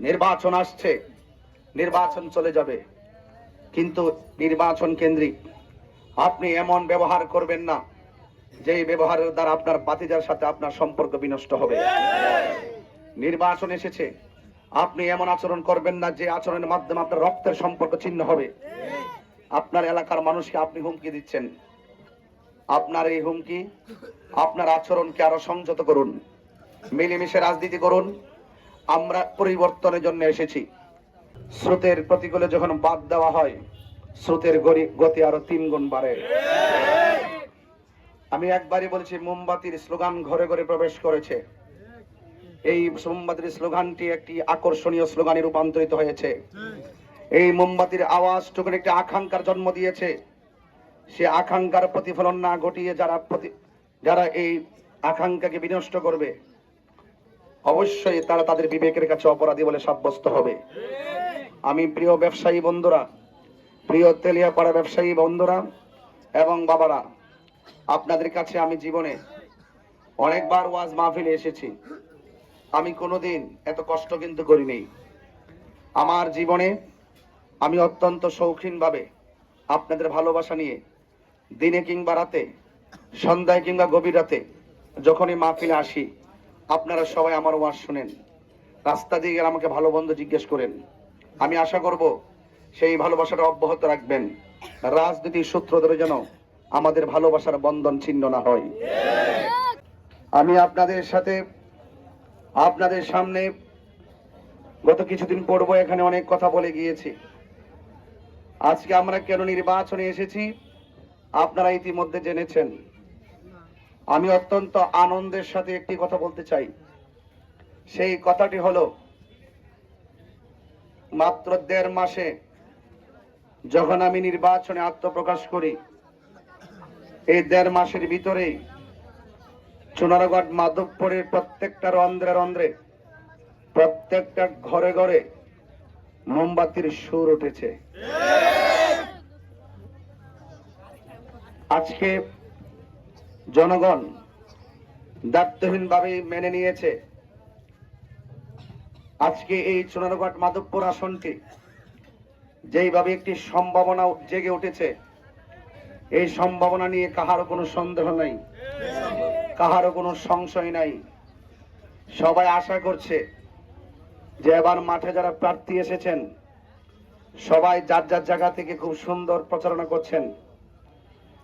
নির্বাচন আসছে, নির্বাচন চলে যাবে, কিন্তু নির্বাচন কেন্দ্রিক আপনি এমন ব্যবহার করবেন না যে ব্যবহারের দ্বারা আপনার বাতিজার সাথে আপনার সম্পর্ক বিনষ্ট হবে। নির্বাচন এসেছে, আপনি এমন আচরণ করবেন না যে আচরণের মাধ্যমে আপনার রক্তের সম্পর্ক ছিন্ন হবে। আপনার এলাকার মানুষকে আপনি হুমকি দিচ্ছেন, আপনার এই হুমকি আপনার আচরণকে আরো সংযত করুন, মিলেমিশে রাজনীতি করুন। আমরা পরিবর্তনের জন্য এসেছি। স্রোতের প্রতিকূলে যখন বাদ দেওয়া হয়, স্রোতের গতি আরো 3 গুণ বাড়ে। আমি একবারই বলছি, মোমবাতির স্লোগান ঘরে ঘরে প্রবেশ করেছে। এই মোমবাতির স্লোগানটি একটি আকর্ষণীয় স্লোগানে রূপান্তরিত হয়েছে। এই মোমবাতির আওয়াজ তখন একটি আকাঙ্ক্ষার জন্ম দিয়েছে। সে আকাঙ্ক্ষার প্রতিফলন না ঘটিয়ে যারা এই আকাঙ্ক্ষাকে বিনষ্ট করবে, অবশ্যই তারা তাদের বিবেকের কাছে অপরাধী বলে সাব্যস্ত হবে। আমি প্রিয় ব্যবসায়ী বন্ধুরা, প্রিয় তেলিয়াপাড়া ব্যবসায়ী বন্ধুরা এবং বাবারা, আপনাদের কাছে আমি জীবনে অনেকবার ওয়াজ মাহফিলে এসেছি। আমি কোনোদিন এত কষ্ট কিন্তু করিনি। আমার জীবনে আমি অত্যন্ত শৌখিনভাবে আপনাদের ভালোবাসা নিয়ে দিনে কিংবা রাতে, সন্ধ্যায় কিংবা গভীর রাতে যখনই মাহফিলে আসি, আপনারা সবাই আমার ওয়াজ শুনেন। রাস্তা দিয়ে গেলে আমাকে ভালো বন্ধু জিজ্ঞেস করেন। আমি আশা করব সেই ভালোবাসাটা অব্যাহত রাখবেন। রাজনীতির সূত্র ধরে যেন আমাদের ভালোবাসার বন্ধন ছিন্ন না হয়। আমি আপনাদের সামনে গত কিছুদিন পূর্ব এখানে অনেক কথা বলে গিয়েছি। আজকে আমরা কেন নির্বাচনে এসেছি আপনারা ইতিমধ্যে জেনেছেন। আমি অত্যন্ত আনন্দের সাথে একটি কথা বলতে চাই। সেই কথাটি হলো, মাত্র 1.5 মাসে যখন আমি নির্বাচনে আত্মপ্রকাশ করি, এই 1.5 মাসের ভিতরেই চুনারগড় মাধবপুরের প্রত্যেকটা রন্ধ্রে রন্ধ্রে, প্রত্যেকটা ঘরে ঘরে মোমবাতির সুর উঠেছে। আজকে জনগণ দায়িত্বহীনভাবে মেনে নিয়েছে। আজকে এই চুনারগড় মাধবপুর আসনটি যেইভাবে একটি সম্ভাবনা জেগে উঠেছে, এই সম্ভাবনা নিয়ে কাহারও কোনো সন্দেহ নাই, কাহারও কোনো সংশয় নাই। সবাই আশা করছে যে এবার মাঠে যারা প্রার্থী এসেছেন, সবাই যার যার জায়গা থেকে খুব সুন্দর প্রচারণা করছেন,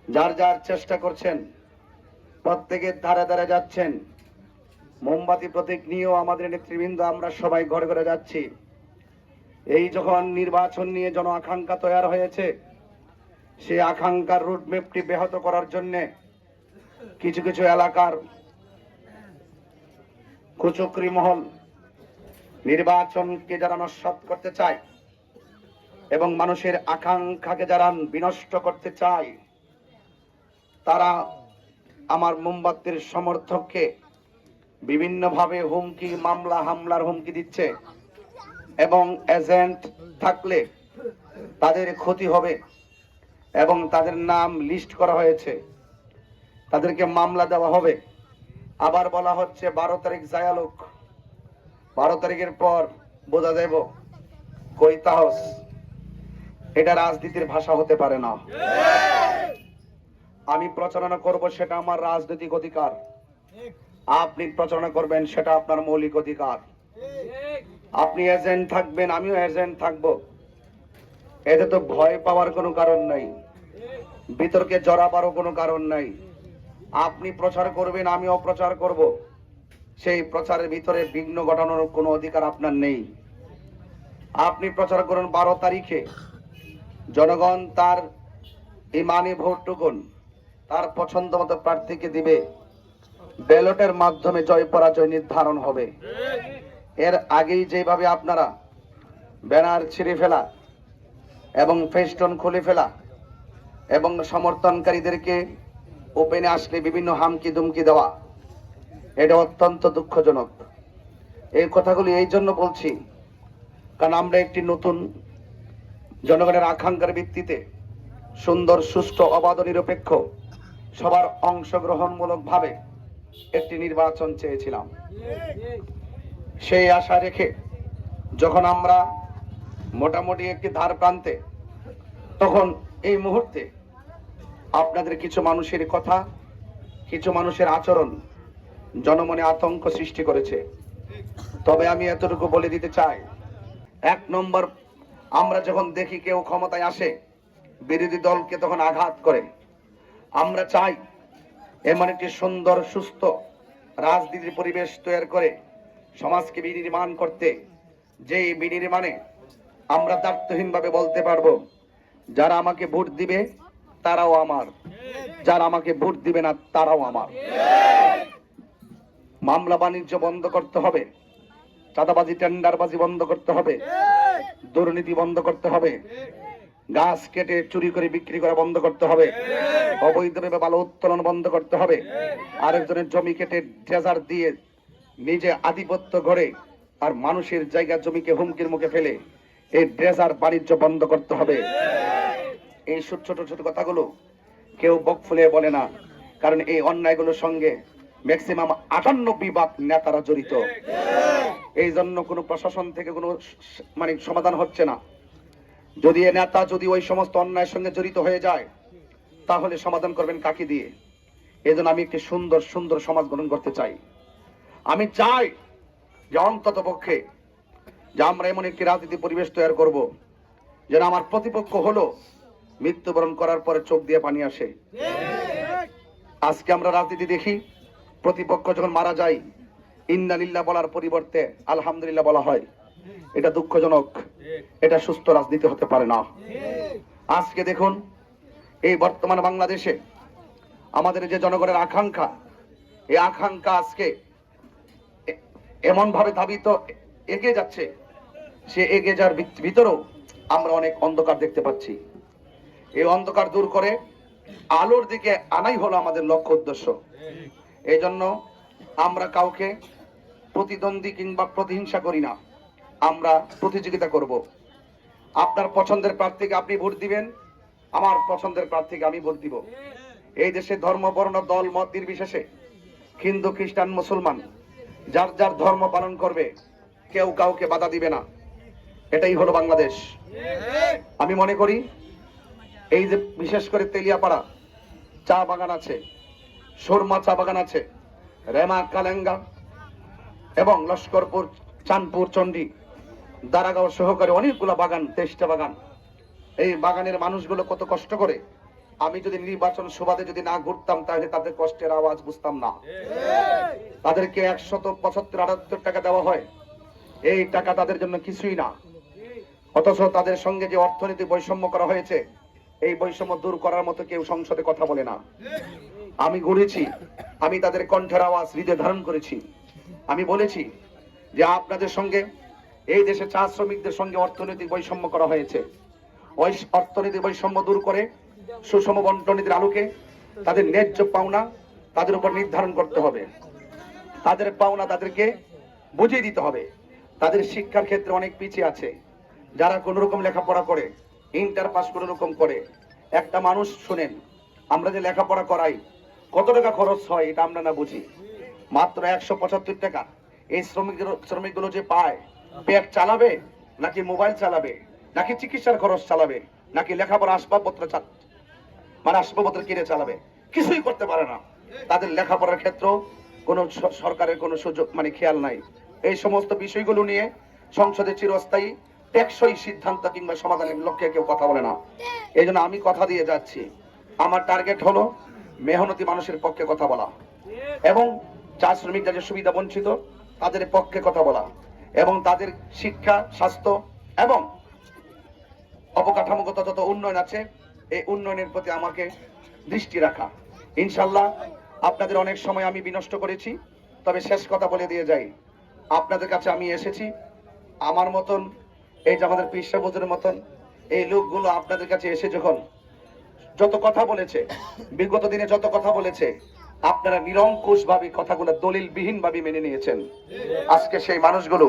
যার যার চেষ্টা করছেন, প্রত্যেকের ধারে ধারে যাচ্ছেন। মোমবাতি প্রতীক নিয়েও আমাদের নেতৃবৃন্দ আমরা সবাই ঘরে ঘরে যাচ্ছি। এই যখন নির্বাচন নিয়ে জন আকাঙ্ক্ষা তৈরি হয়েছে, সেই আকাঙ্ক্ষার রুটম্যাপটি ব্যাহত করার জন্য কিছু কিছু এলাকার কুচক্রী মহল নির্বাচনকে যারা নস্যাৎ করতে চায় এবং মানুষের আকাঙ্ক্ষাকে যারা বিনষ্ট করতে চায়, তারা আমার মোমবাতির সমর্থককে বিভিন্নভাবে হুমকি, মামলা হামলার হুমকি দিচ্ছে এবং এজেন্ট থাকলে তাদের ক্ষতি হবে এবং তাদের নাম লিস্ট করা হয়েছে, তাদেরকে মামলা দেওয়া হবে। আবার বলা হচ্ছে 12 তারিখ জায়ালোক, 12 তারিখের পর বোঝা দেব কই তাহস। এটা রাজনীতির ভাষা হতে পারে না। আমি প্রচারণা করব, সেটা আমার রাজনৈতিক অধিকার। আপনি প্রচারণা করবেন, সেটা আপনার মৌলিক অধিকার। আপনি এজেন্ট থাকবেন, আমিও এজেন্ট থাকবো। এতে তো ভয় পাওয়ার কোনো কারণ নাই, বিতর্কে জড়াবারও কোনো কারণ নাই। আপনি প্রচার করবেন, আমিও প্রচার করব। সেই প্রচারের ভিতরে বিঘ্ন ঘটানোর কোনো অধিকার আপনার নেই। আপনি প্রচার করুন। 12 তারিখে জনগণ তার ইমানি ভোটটুকুন তার পছন্দ মতো প্রার্থীকে দিবে। ব্যালটের মাধ্যমে জয় পরাজয় নির্ধারণ হবে। এর আগেই যেভাবে আপনারা ব্যানার ছিঁড়ে ফেলা এবং ফেস্টুন খুলে ফেলা এবং সমর্থনকারীদেরকে ওপেনে আসলে বিভিন্ন হামকি দুমকি দেওয়া, এটা অত্যন্ত দুঃখজনক। এই কথাগুলি এই জন্য বলছি, কারণ আমরা একটি নতুন জনগণের আকাঙ্ক্ষার ভিত্তিতে সুন্দর, সুষ্ঠু, অবাধ, নিরপেক্ষ, সবার অংশগ্রহণমূলক ভাবে একটি নির্বাচন চেয়েছিলাম। সেই আশা রেখে যখন আমরা মোটামুটি একটি ধার প্রান্তে, তখন এই মুহূর্তে আপনাদের কিছু মানুষের কথা, কিছু মানুষের আচরণ জনমনে আতঙ্ক সৃষ্টি করেছে। তবে আমি এতটুকু বলে দিতে চাই, 1 নম্বর, আমরা যখন দেখি কেউ ক্ষমতায় আসে, বিরোধী দলকে তখন আঘাত করে। আমরা চাই এমন একটি সুন্দর সুস্থ রাজনীতির পরিবেশ তৈরি করে সমাজকে বিনির্মাণ করতে, যেই বিনির্মাণে আমরা দায়িত্বহীনভাবে বলতে পারবো, যারা আমাকে ভোট দিবে তারাও আমার, যারা আমাকে ভোট দিবে না তারাও আমার। মামলা বাণিজ্য বন্ধ করতে হবে, চাঁদাবাজি টেন্ডারবাজি বন্ধ করতে হবে, দুর্নীতি বন্ধ করতে হবে, গাছ কেটে চুরি করে বিক্রি করা বন্ধ করতে হবে, অবৈধভাবে বালু উত্তোলন বন্ধ করতে হবে, আরেকজনের জমি কেটে ট্রেজার দিয়ে নিজে আধিপত্য গড়ে আর মানুষের জায়গা জমিকে হুমকির মুখে ফেলে এই ড্রেজার বাণিজ্য বন্ধ করতে হবে। এই ছোট ছোট কথাগুলো কেউ বক ফুলে বলে না, কারণ এই অন্যায়গুলোর সঙ্গে ম্যাক্সিমাম 58 বিভাগ নেতারা জড়িত। এই জন্য কোনো প্রশাসন থেকে কোনো সমাধান হচ্ছে না। যদি এ নেতা যদি ওই সমস্ত অন্যায়ের সঙ্গে জড়িত হয়ে যায়, তাহলে সমাধান করবেন কাকে দিয়ে? এই জন্য আমি একটি সুন্দর সুন্দর সমাজ গঠন করতে চাই। আমি চাই যে অন্তত পক্ষে যে আমরা এমন একটি রাজনীতি পরিবেশ তৈরি করব, যেন আমার প্রতিপক্ষ হলো মৃত্যুবরণ করার পরে চোখ দিয়ে পানি আসে। আজকে আমরা রাজনীতি দেখি, প্রতিপক্ষ যখন মারা যায় ইন্না লিল্লাহ বলার পরিবর্তে আলহামদুলিল্লাহ বলা হয়। এটা দুঃখজনক, এটা সুস্থ রাজনীতি হতে পারে না। আজকে দেখুন, এই বর্তমান বাংলাদেশে আমাদের যে জনগণের আকাঙ্ক্ষা, এই আকাঙ্ক্ষা আজকে এমন ভাবে ধাবিত এগিয়ে যাচ্ছে, সে এগিয়ে যাওয়ার ভিতরেও আমরা অনেক অন্ধকার দেখতে পাচ্ছি। এই অন্ধকার দূর করে আলোর দিকে আনাই হলো আমাদের লক্ষ্য উদ্দেশ্য। এই জন্য আমরা কাউকে প্রতিদ্বন্দ্বী কিংবা প্রতিহিংসা করি না, আমরা প্রতিযোগিতা করব। আপনার পছন্দের প্রার্থীকে আপনি ভোট দিবেন, আমার পছন্দের প্রার্থীকে আমি ভোট দিব। এই দেশে ধর্ম বর্ণ দল মত নির্বিশেষে হিন্দু খ্রিস্টান মুসলমান যার যার ধর্ম পালন করবে, কেউ কাউকে বাধা দিবে না। এটাই হলো বাংলাদেশ। আমি মনে করি এই যে বিশেষ করে তেলিয়াপাড়া চা বাগান আছে, সুরমা চা বাগান আছে, রেমা কালেঙ্গা এবং লস্করপুর চাঁদপুর চন্ডী দারাগাঁও সহকারে অনেকগুলো বাগান, 23টা বাগান। এই বাগানের মানুষগুলো কত কষ্ট করে। আমি যদি নির্বাচন সুবাদে যদি না ঘুরতাম, তাহলে তাদের কষ্টের আওয়াজ বুঝতাম না। তাদেরকে 175-78 টাকা দেওয়া হয়, এই টাকা তাদের জন্য কিছুই না। অথচ তাদের সঙ্গে যে অর্থনৈতিক বৈষম্য করা হয়েছে, এই বৈষম্য দূর করার মতো কেউ সংসদে কথা বলে না। আমি ঘুরেছি, আমি তাদের কণ্ঠের আওয়াজ হৃদয়ে ধারণ করেছি। আমি বলেছি যে আপনাদের সঙ্গে এই দেশে চা শ্রমিকদের সঙ্গে অর্থনৈতিক বৈষম্য করা হয়েছে। ওই অর্থনৈতিক বৈষম্য দূর করে সুষম বন্টনীতির আলোকে তাদের ন্যায্য পাওনা তাদের উপর নির্ধারণ করতে হবে। তাদের পাওনা তাদেরকে বুঝিয়ে দিতে হবে। তাদের শিক্ষার ক্ষেত্রে অনেক পিছিয়ে আছে। যারা কোন রকম লেখাপড়া করে, ইন্টার পাস কোন রকম করে, একটা মানুষ শুনেন, আমরা যে লেখাপড়া করাই কত টাকা খরচ হয় এটা আমরা না বুঝি। মাত্র 175 টাকা। এই শ্রমিকগুলো যে পায়, পেট চালাবে নাকি মোবাইল চালাবে, নাকি চিকিৎসার খরচ চালাবে, নাকি লেখাপড়া আসবাবপত্র আসবাবপত্র কিনে চালাবে, কিছুই করতে পারে না। তাদের লেখাপড়ার ক্ষেত্র কোন সরকারের কোন সুযোগ খেয়াল নাই। এই সমস্ত বিষয়গুলো নিয়ে সংসদে চিরস্থায়ী টেকসই সিদ্ধান্ত কিংবা সমাধানের লক্ষ্যে কেউ কথা বলে না। এই জন্য আমি কথা দিয়ে যাচ্ছি, আমার টার্গেট হলো মেহনতি মানুষের পক্ষে কথা বলা এবং চা শ্রমিক যাদের সুবিধা বঞ্চিত তাদের পক্ষে কথা বলা এবং তাদের শিক্ষা, স্বাস্থ্য এবং অবকাঠামোগত যত উন্নয়ন আছে, এই উন্নয়নের প্রতি আমাকে দৃষ্টি রাখা। ইনশাল্লাহ আপনাদের অনেক সময় আমি বিনষ্ট করেছি, তবে শেষ কথা বলে দিয়ে যাই, আপনাদের কাছে আমি এসেছি আমার মতন, এই যে আমাদের পীর সাহেব হুজুরের মতন এই লোকগুলো আপনাদের কাছে এসে যখন যত কথা বলেছে, বিগত দিনে যত কথা বলেছে, আপনারা নিরঙ্কুশ ভাবে কথাগুলো দলিল বিহীন ভাবে মেনে নিয়েছেন। আজকে সেই মানুষগুলো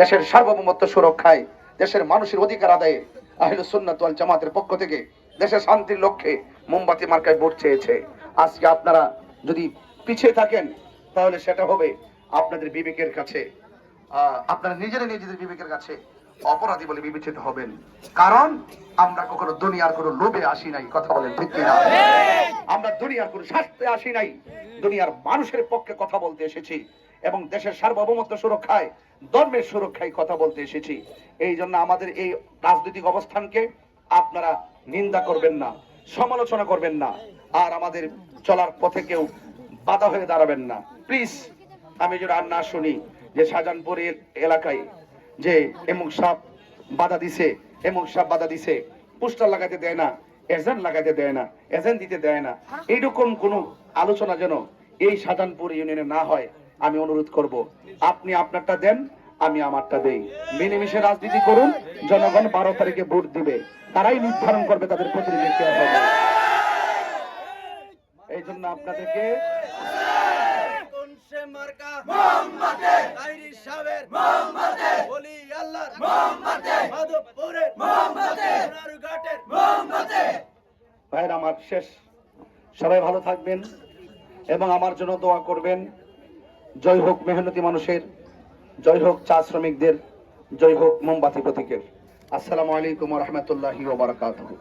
দেশের সার্বভৌমত্ব সুরক্ষায়, দেশের মানুষের অধিকার আদায়ে আহলুস সুন্নাত ওয়াল জামাতের পক্ষ থেকে দেশের শান্তির লক্ষ্যে মোমবাতি মার্কায় ভোট চেয়েছে। আজকে আপনারা যদি পিছিয়ে থাকেন, তাহলে সেটা হবে আপনাদের বিবেকের কাছে। আপনারা নিজেদের বিবেকের কাছে অপরাধী বলে বিবেচিত হবেন, কারণ আমরা কখনো দুনিয়ার কোনো লোভে আসি নাই। কথা বলেন ঠিক কিনা? আমরা দুনিয়ার কোনো স্বার্থে আসি নাই, দুনিয়ার মানুষের পক্ষে কথা বলতে এসেছি এবং দেশের সার্বভৌমত্ব সুরক্ষায়, ধর্মের সুরক্ষায় কথা বলতে এসেছি। এই জন্য আমাদের এই রাজনৈতিক অবস্থানকে আপনারা নিন্দা করবেন না, সমালোচনা করবেন না, আর আমাদের চলার পথে কেউ বাধা হয়ে দাঁড়াবেন না প্লিজ। আমি যদি আর না শুনি যে শাহজাহানপুর এলাকায় যে এমুক সাহেব বাধা দিছে, এমুক সাহেব বাধা দিছে, পোস্টার লাগাতে দেয় না, এজেন্ট লাগাতে দেয় না, এজেন্ট দিতে দেয় না, এইরকম কোন আলোচনা যেন এই শাহজাহানপুর ইউনিয়নে না হয় আমি অনুরোধ করব। আপনি আপনারটা দেন, আমি আমারটা দেই, মিলেমিশে রাজনীতি করুন। জনগণ 12 তারিখে ভোট দিবে, তারাই নির্ধারণ করবে তাদের প্রতিনিধি কে হবে। এই জন্য আপনাদেরকে ভাইয়ের আমার শেষ, সবাই ভালো থাকবেন এবং আমার জন্য দোয়া করবেন। জয় হোক মেহনতি মানুষের, জয় হোক চা শ্রমিকদের, জয় হোক মোমবাতি প্রতীকের। আসসালামু আলাইকুম ওয়া রাহমাতুল্লাহি ওয়া বারাকাতুহু।